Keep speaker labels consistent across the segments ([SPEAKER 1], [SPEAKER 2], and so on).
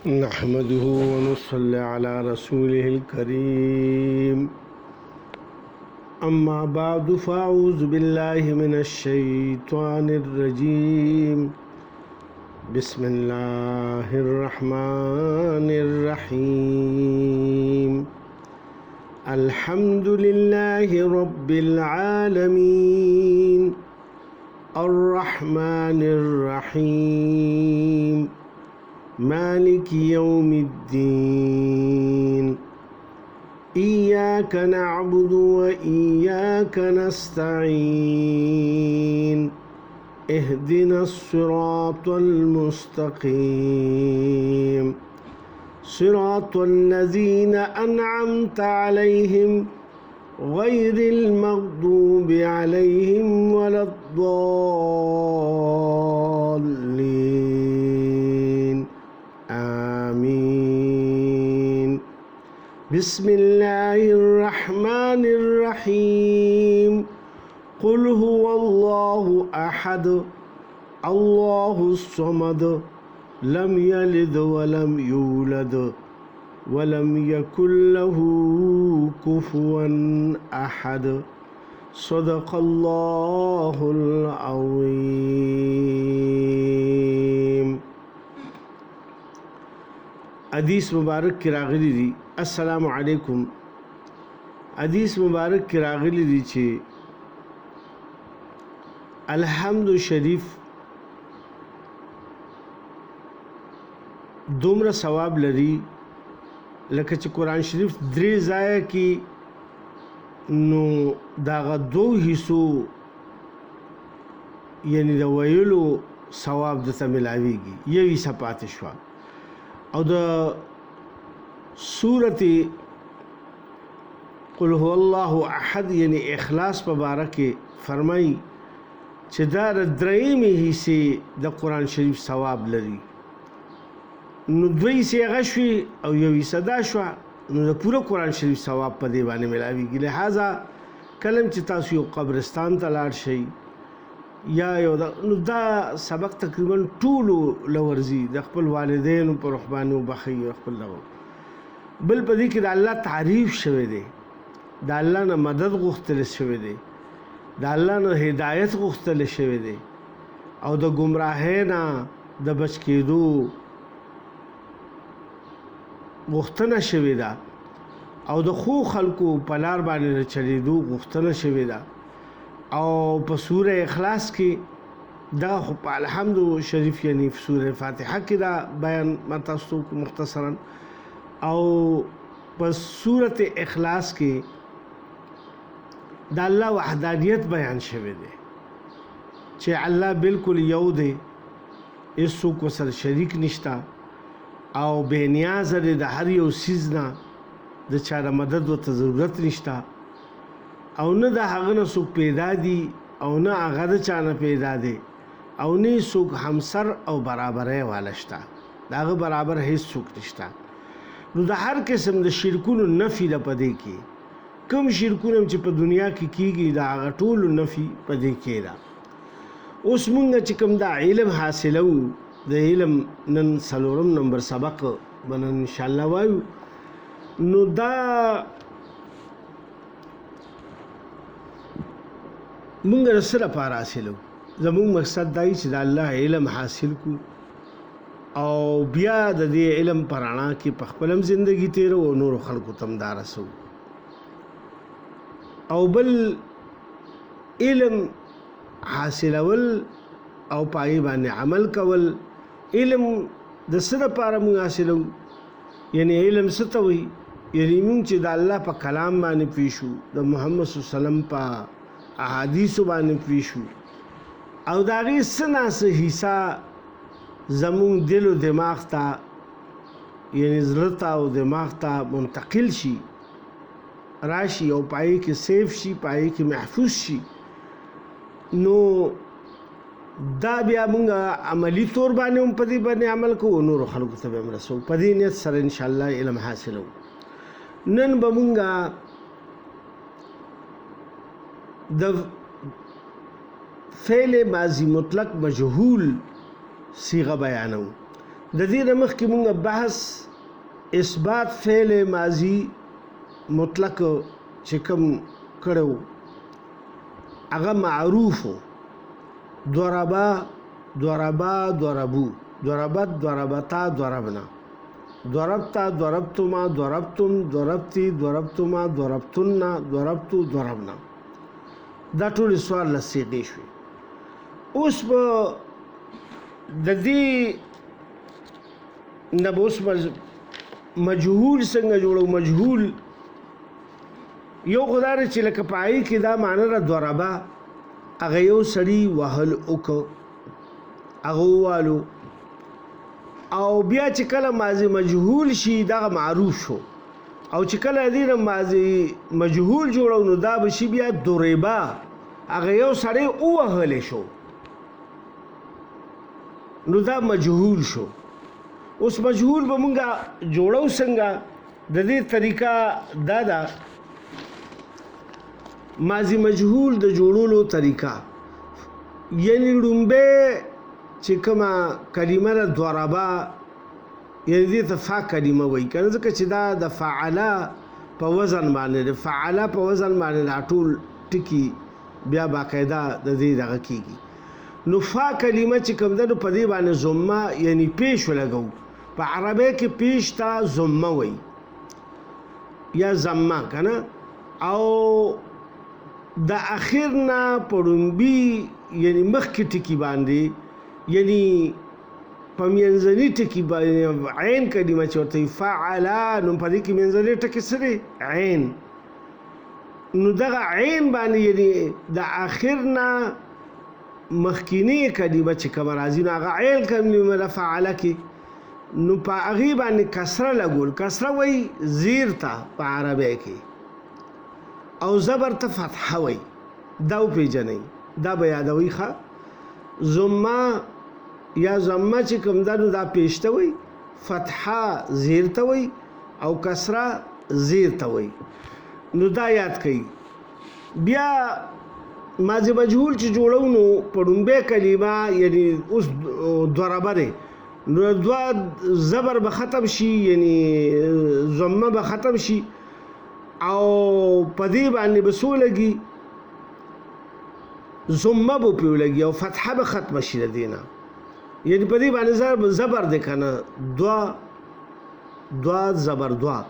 [SPEAKER 1] نحمده ونصلي على رسوله الكريم أما بعد فأعوذ بالله من الشيطان الرجيم بسم الله الرحمن الرحيم الحمد لله رب العالمين الرحمن الرحيم مالك يوم الدين إياك نعبد وإياك نستعين اهدنا الصراط المستقيم صراط الذين أنعمت عليهم غير المغضوب عليهم ولا الضالين آمين بسم الله الرحمن الرحيم قل هو الله أحد الله الصمد لم يلد ولم يولد ولم يكن له كفوا أحد صدق الله العظيم. حدیث مبارک کی راغلی دی السلام علیکم. حدیث مبارک کی راغلی دی چې الحمد شریف دومره ثواب لري لکه چې قرآن شریف درې ځایه کې نو داغه دو حصو یعنی د ویلو ثواب دته ملاویږي یو حصه پاتې شوه او د سورة قل هو الله احد یعنی اخلاص په باره کې فرمایي چې دا د درېیمې حصې د قرآن شریف ثواب لري. نو دوی حصې هغه شوې او یو حصه دا شوه نو د پوره قرآن شریف ثواب په دې باندې ملاویږي. لہذا کله چې تاسو یو قبرستان ته لاړ شئ یا یو نو دا سبق تقریبا ټولو لورځي د خپل والدینو پر روح باندې وبخښئ خپل دغه بل په دې کې د الله تعریف شوی دی، د الله نه مدد غوښتل شوی دی، د الله نه هدایت غوښتل شوی دی او د ګمراهۍ نه د بچ کېدو غوښتنه شوې ده او د خو خلکو په لار باندې چلیدو غوښتنه شوې ده. او په سوره اخلاص کې دا خو په الحمد شریف یعنی په سوره فاتحه کې دا بیان متاسو مختصرا او په سوره اخلاص کې د الله وحدانیت بیان شوی دی چې الله بالکل یو دی، هیڅوک ورسره شریک نشته او بے نیاز دی، د هر یو څیز نه د چا د مدد ورته ضرورت نشته او نه د هغه نه څوک پیدا دي او نه هغه د چا نه پیدا دی او نه څوک همسر او برابرۍ والا شته، د هغه برابر هیڅوک نشته. نو د هر قسم د شرکونو نفي ده په دې کې، کوم شرکونه چې په دنیا کې کیږي د هغه ټولو نفي په دې کې ده. اوس مونږ چې کوم دا علم حاصلو د علم نن 4 نمبر سبق بنن ان شاء الله وایو نو دا مونږ سره لپاره حاصلو زموږ مقصد دا چې د الله علم حاصل کو او بیا د دې علم پرانا کې په خپلم ژوندۍ تیرو او نور خلکو تم دار رسو او بل علم حاصلول او پای باندې عمل کول. علم د سره لپاره موږ حاصلو یعنی علم ستوي یعنی موږ چې د الله په کلام باندې پیښو د محمد صلی الله علیه وسلم په احادیث باندې پیښو او دا غي سناس حصہ زمون دل او دماغ ته یعنی زړه او دماغ ته منتقل شي راشي او پای کې سیف شي پای کې محفوظ شي نو دا بیا موږ عملی طور باندې هم په دې باندې عمل کوو نور خلکو ته هم رسو په دې نیت سره ان شاء الله علم حاصلو. نن به موږ د فعل ماضی مطلق مجهول صيغه بیانو د دې نه مخکې مونږ بحث اثبات فعل ماضي مطلق چې کوم کړو هغه معروف ضربا ضربا ضربو ضربت ضربتا ضربنا ضربتا ضربتما ضربتم ضربتي ضربتما ضربتن ضربتو ضربنا دا ټول سوال لسیږي شوي اوس په د دې نه به اوس مجهول څنګه جوړو مجهول یو خدای چې لکه پای کې دا معنی را ضربا هغه یو سړی وهل وکړو هغه والو او بیا چې کله ماضی مجهول شي دا معروف شو او چې کله دې ماضی مجهول جوړو نو دا به شي بیا ضربا هغه یو سړی وهل شو نو دا مجهول شو اوس مجهول به مونږه جوړو څنګه د دې طریقه دا ده ماضی مجهول د جوړولو طریقه یعنی لومبه چې کومه کلمه را ضربا یعنی دې ته فا کلمه وایي کنه ځکه چې دا د فعلا په وزن باندې فعلا په وزن باندې ټول ټکی بیا باقاعده د دې دغه کیږي نو فا کلمه چې کوم ده نو په دې باندې ضمه یعنی پیش ولګو په عربی کې پیش تا ضمه وایي یا ضمه کنه او د اخر نه پړومبي یعنی مخکې ټکی باندې یعنی په منځني ټکی باندې عین کلمه چې ورته فعلا نو په دې کې منځني ټکی سره عین نو دغه عین باندې یعنی د اخر نه مخکینی کلمه چې کوم راځي نو هغه عین کلمه فعلا کې نو په هغې باندې کسره لګول کسره وایي زیر ته په عربی کې او زبر ته فتحه وایي دا وپېژنئ دا به یادوئ ښه ضمه یا ضمه چې کوم ده نو دا پیش ته وایي فتحه زیر ته وایي او کسره زیر ته وایي نو دا یاد کړئ بیا ماضی مجهول چې جوړو نو په ړومبۍ کلمه یعنی اوس ضربه دی نو دوه زبر به ختم شي یعنی ضمه به ختم شي او په دې باندې به څه ولګي ضمه به پرې ولګي او فتحه به ختمه شي د دې نه یعنی په دې باندې زبر دی که نه دوه زبر دوه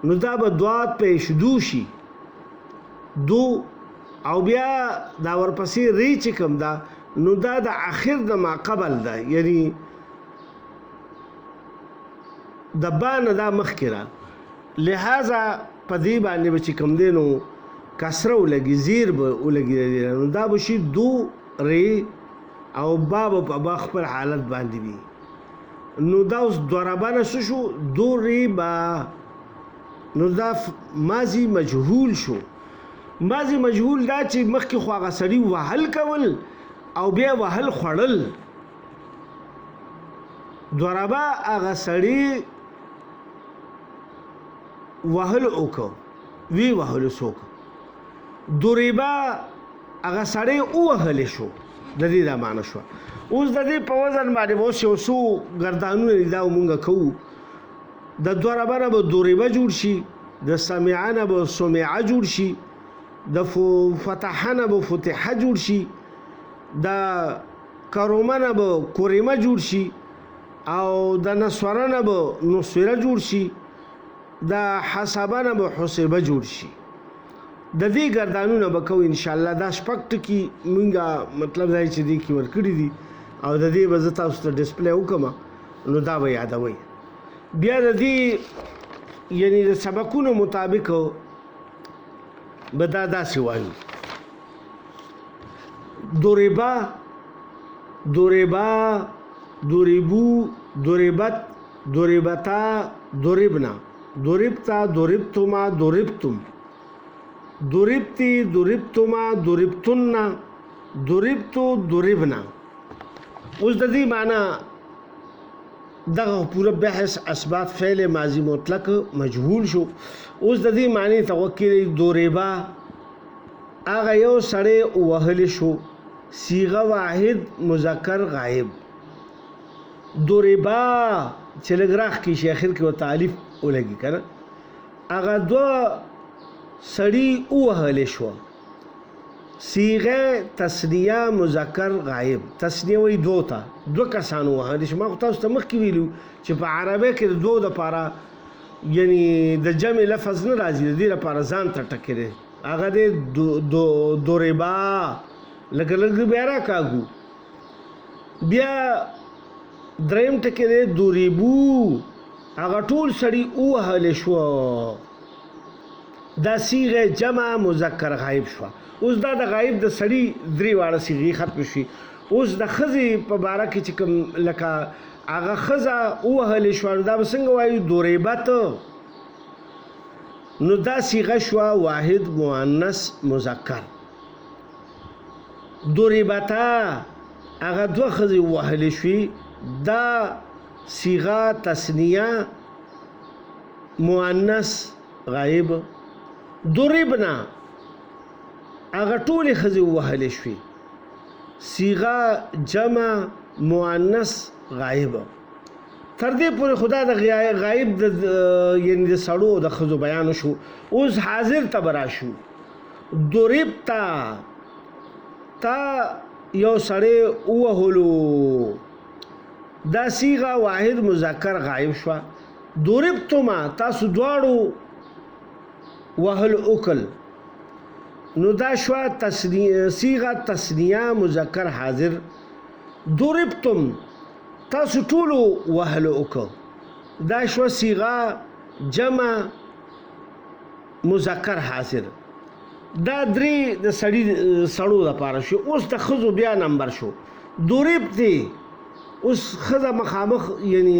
[SPEAKER 1] نو دا به دوه پیش دو شي دو او بیا دا ورپسې ری چې کوم ده نو دا د اخر د ما قبل ده یعنی د با نه دا مخکې را لہذا په دې باندې به چې کوم دی نو کسره ولګي زیر به ولګي نو دا به شي دو ری او با به په خپل حالت باندې وي نو دا اوس ضربه نه څه شو دو ری با نو دا ماضي مجهول شو ماضي مجهول دا چې مخکې خو هغه سړي وهل کول او بیا وهل خوړل ضربه هغه سړي وهل وکړو وی وهلو څوک ضربه هغه سړی ووهلی شو د دې دا معنی شوه اوس د دې په وزن باندې به اوس یو څو ګردانونه دي دا مونږ کوو د ضربه نه به ضربه جوړ شي د سمعه نه به سمعه جوړ شي د فتحه نه به فتحه جوړ شي د کرمه نه به کرمه جوړ شي او د نسوره نه به نسوره جوړ شي د حسبه نه به حسبه جوړ شي د دې ګردانونه به کوو انشاءالله دا شپږ ټکي مونږه مطلب دا چې دې کې ورکړي دي او د دې به زه تاسو ته ډسپلی وکړم نو دا به یادوئ بیا د دې یعنی د سبقونو مطابق به دا داسې وایو ضربه ضربا ضربو ضربت ضربتا ضربنا ضربتا ضربتما ضربتم ضربتی ضربتما ضربتن ضربتو ضربنا اوس د دې معنی دغه پوره بحث اثبات فعل ماضی مطلق مجهول شو اوس د دې معنی توکل ضربا هغه یو سړی وهل شو صيغه واحد مذکر غائب دوربا چې لږ راښکي شي اخر کې ورته الف ولګي که نه هغه دوه سړي ووهلی شوه صیغه تثنیه مذکر غایب تثنیه وایي دوو ته دوه کسان ووهلی شو ما خو تاسو ته مخکې ویلو چې په عربۍ کې د دوو دپاره یعنی د جمع لفظ نه راځي د دې لپاره ځان ته ټکې دی هغه دی دوربا لږ لږ بیا راکاږو بیا دریم ټکی دی دوریبو هغه ټول سړي ووهلی شوه دا صیغه جمع مذکر غایب شوه اوس دا د غایب د سړي درې واړه صیغې ختم شي اوس د ښځې په باره کې چې کوم لکه هغه ښځه ووهلی شوه نو دا به څنګه وایو دوریبت نو دا صیغه شوه واحد مؤنث مذکر دوریبتا هغه دوه ښځې ووهلی شوي دا صیغه تثنیه مؤنث غایب ضربنا هغه ټولې ښځې ووهلی شوي صیغه جمع مؤنث غایب تر دې پورې خدا د غایب د یعنی د سړو د ښځو بیان شو اوس حاضر ته به راشو ضربتا تا یو سړی ووهلو دا صیغه واحد مذکر غایب شوه ضربتما تاسو دواړو وهل وکړ نو دا شوه صیغه تثنیه مذکر حاضر ضربتم تاسو ټولو وهل وکړ دا شوه صیغه جمع مذکر حاضر دا درې د سړو لپاره شو اوس د ښځو بیا نمبر شو ضربتې اوس ښځه مخامخ یعنی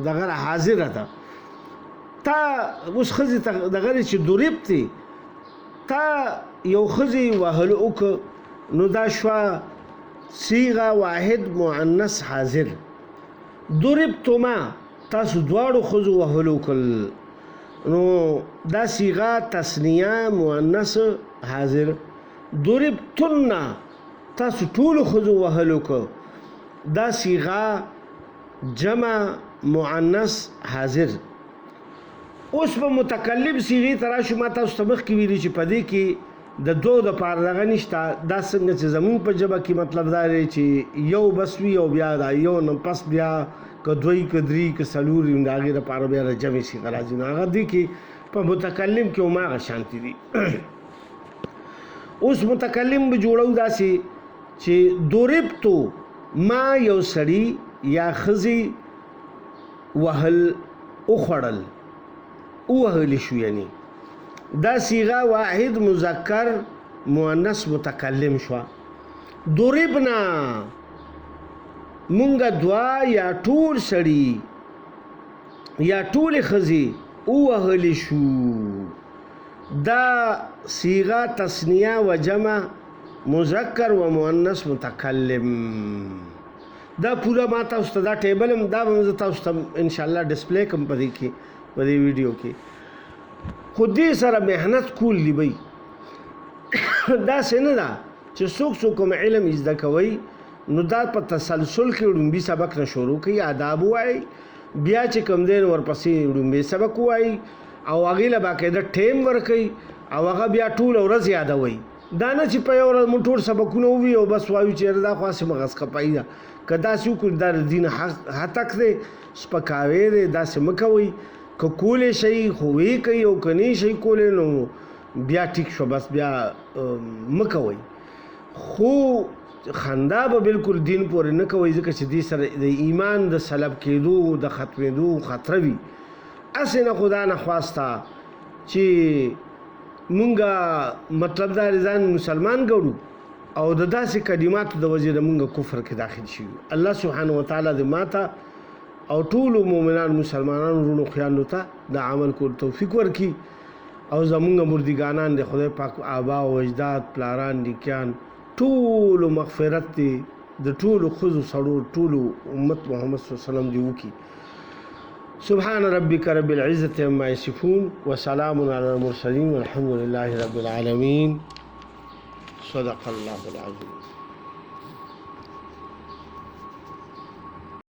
[SPEAKER 1] دغه حاضره ده تا اوس ښځې ته دغه چې ضربتې تا یو ښځې وهلو وکړه نو دا شوه صیغه واحد مؤنث حاضر ضربتما تاسو دواړو ښځو وهلو وکړل نو دا صیغه تثنیه مؤنث حاضر ضربتن تاسو ټولو ښځو وهلو وکړه دا صیغه جمع مؤنث حاضر اوس په متکلم صیغې ته راشو ما تاسو ته مخکې ویلي چې په دې کې د دوو دپاره دغه نشته دا څنګه چې زمونږ په ژبه کې مطلب دا دی چې یو بس وي او بیا دا یو نه پس بیا که دوی که درې که څلور وي د هغې دپاره بیا د جمع صیغه راځي نو هغه دې کې په متکلم کې هماغه شانتي دي اوس متکلم به جوړو داسې چې ضربتو ما یو سړي یا ښځې وهل وخوړل ووهلی شو یعنی دا صیغه واحد مذکر مؤنث متکلم شوه ضربنا مونږه دوا یا ټول سړي یا ټولې ښځې ووهلی شو دا صیغه تثنیه و جمع مذکر و مؤنث متکلم دا پورا ما تاسو ته دا ټیبل هم دا به زه تاسو ته انشاءالله ډسپلی کوم په دې کې په دې ویډیو کې خو دې سره محنت کول دی بی داسې نه ده چې څوک کوم علم زده کوئ نو دا په تسلسل کې ړومبي سبق نه شروع کوي آداب ووایي بیا چې کوم دی نو ورپسې ړومبي سبق ووایي او هغې له باقاعده ټیم ورکوي او هغه بیا ټوله ورځ یادوئ دا نه چې په یو ورځ مو ټول سبقونه ووي او بس وایو چې دا خو هسې مغز خپایي ده که داسې وکړو دا د دین هتک دی سپکاوی دی داسې مه کوئ که کولی شئ خو ویې کوئ او که نه شئ کولی نو بیا ټیک شو بس بیا مه کوئ خو خندا به بالکل دین پورې نه کوئ ځکه چې دې سره د ایمان د سلب کېدو د ختمېدو خطره وي هسې نه خو دا نه خواسته چې مونږه مطلب دا ځان مسلمان ګڼو او د داسې کلماتو د وجې د مونږه کفر کې داخل شي الله سبحانه وتعالی دې ماته او ټولو مؤمنان مسلمانانو وروڼو خویندو ته د عمل کول توفیق ورکړي او زمونږ مردګانان د خدای پاک آبا او اجداد پلاران نیکیان ټولو مغفرت دی د ټولو ښځو سړو ټولو امت محمد صلی الله علیه وسلم دې وکړي سبحان ربك رب العزة عما يصفون وسلام على المرسلين والحمد لله رب العالمين صدق الله العظيم